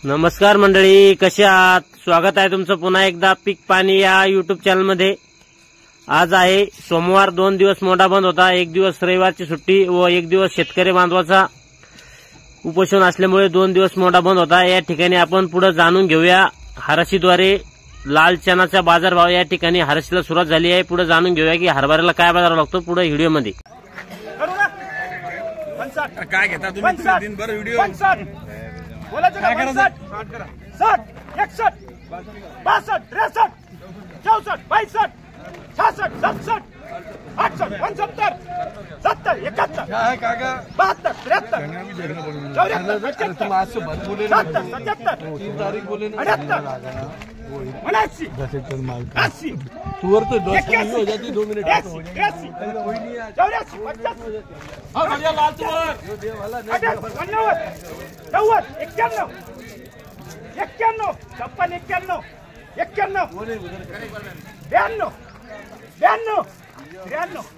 नमस्कार मंडळी, कसे आहात? स्वागत आहे तुमचं पुन्हा एकदा पीक पाणी या यूट्यूब चॅनल मध्ये। आज आहे सोमवार। 2 दिवस मोठा बंद होता, 1 दिवस रविवारची सुट्टी व 1 दिवस शेतकरी बांधवाचा उपोषण असल्यामुळे 2 दिवस मोठा बंद होता। या ठिकाणी आपण पुढे जाणून घेऊया हरशीद्वारे लाल चनाचा बाजारभाव। या ठिकाणी हरशीला सुरुवात झाली आहे, पुढे जाणून घेऊया की हरभऱ्याला काय बाजार लागतो पुढे व्हिडिओ मध्ये। काय घेता तुम्ही दिनभर व्हिडिओ? 60 बोलायचं का? 60 61 62 63 64 62 66 67 68 69 70 71 काय काका 72 73 74 75 तीन तारीख बोले ना 79 80 तुवर तो दोस्त नहीं हो जाती 2 मिनट 84 हाँ बढ़िया लाल तुवर 90 91 91 91 56 91 91 92 92 93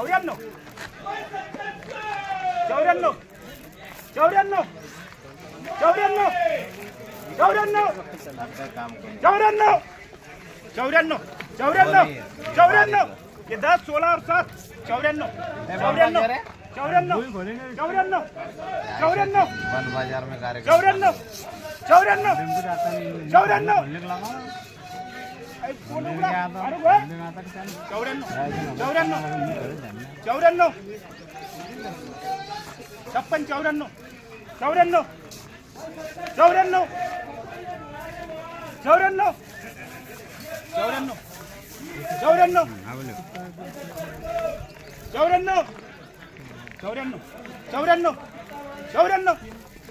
93 93 93 93 94 94 94 ये 10 16 और 7 94 बाजार में कार्य 94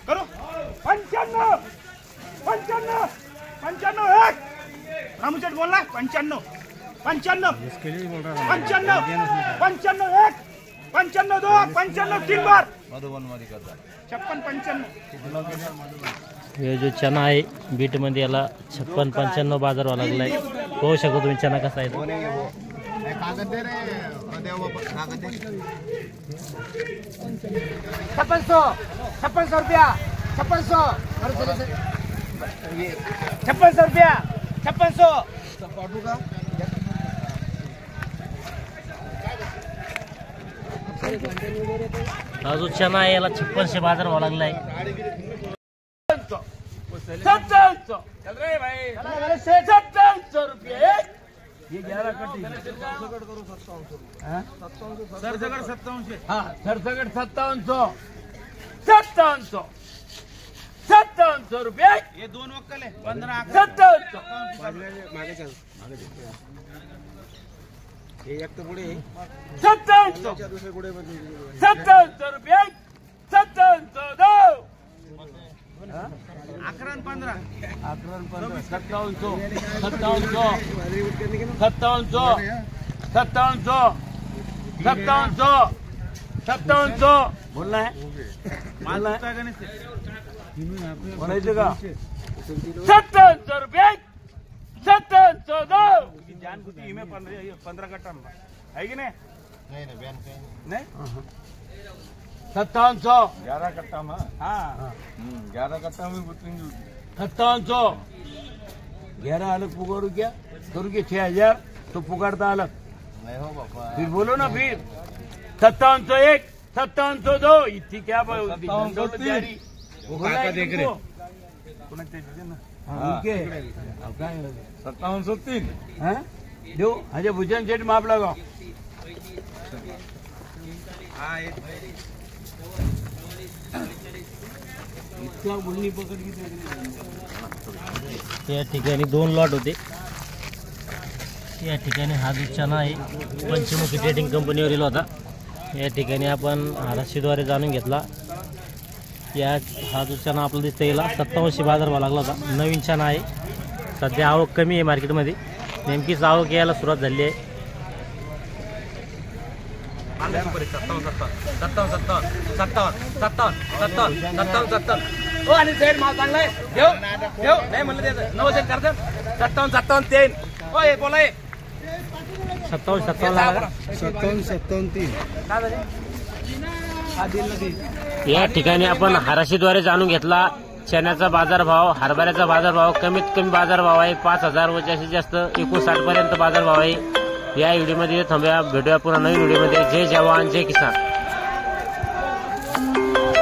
करो 95 रामचंद्र बोल रहा है 95 95 95 95 1 95 2 95 3 बार मधुबन मध्ये करता 56 95 हे जो चना आहे बीट मध्ये याला 56 95 बाजार लागलाय। पाहू शकतो तुम्ही चना कसा आहे। कागद दे रे कागद दे 5600 रुपया 5600 रुपया 5600 पाठवू का? हा जो चना आहे याला 5600 बाजारभाव लागलाय। 5700 चल रहे भाई 5700 रुपये ये 11 कटी सरसगढ़ करो 5700 हां सरसगढ़ 5700 हां सरसगढ़ 5700 रुपये ये 2 वक्कल है 15 5700 मागे चल ये एक तो पुढे 5700 दुसरे पुढे 5700 रुपये 5702 11 15 5700 बोलना है बोलायचं का 5700 रुपये 5702 जान बुद्धि में 15 कट्टा है कि नहीं? नहीं 5700 11 कट्टा में हाँ 11 कट्टा में बुतुंगी 5700 11 अलग पुकारू क्या करू के 6000 तो पुकारता अलग नहीं हो बापा फिर बोलो ना फिर 5701 5702 इतनी क्या जारी वो काका देख रहे उनके 5703 हाँ दो अजय भुजन जेट माप लगाओ इतका बोलणी पकड या ठिकाणी 2 लॉट होते। या ठिकाणी हा जो चना आहे पंचमुखी ट्रेडिंग कंपनीवरील होता। या ठिकाणी आपण हरशीद्वारे जाणून घेतला। हा जो चना आपल्याला दिसतो याला 5700 बाजारभाव लागला होता। नवीन चना आहे, सध्या आवक कमी आहे मार्केटमध्ये, नेमकीच आवक यायला सुरुवात झाली आहे। 57 ओ आणि सेट माल चांगलाय देव देव नाही म्हणलं त्याचं 9 सेट करतात 57 3 ओ हे बोला या ठिकाणी आपण हराशीद्वारे जाणून घेतला चण्याचा बाजारभाव, हरभऱ्याचा बाजारभाव. कमीत कमी बाजारभाव आहे 5,000 व जास्तीत जास्त 59 पर्यंत बाजारभाव आहे. या व्हिडिओमध्ये थांबूया, भेटूया पुन्हा नवीन व्हिडिओमध्ये. जय जवान जय किसान.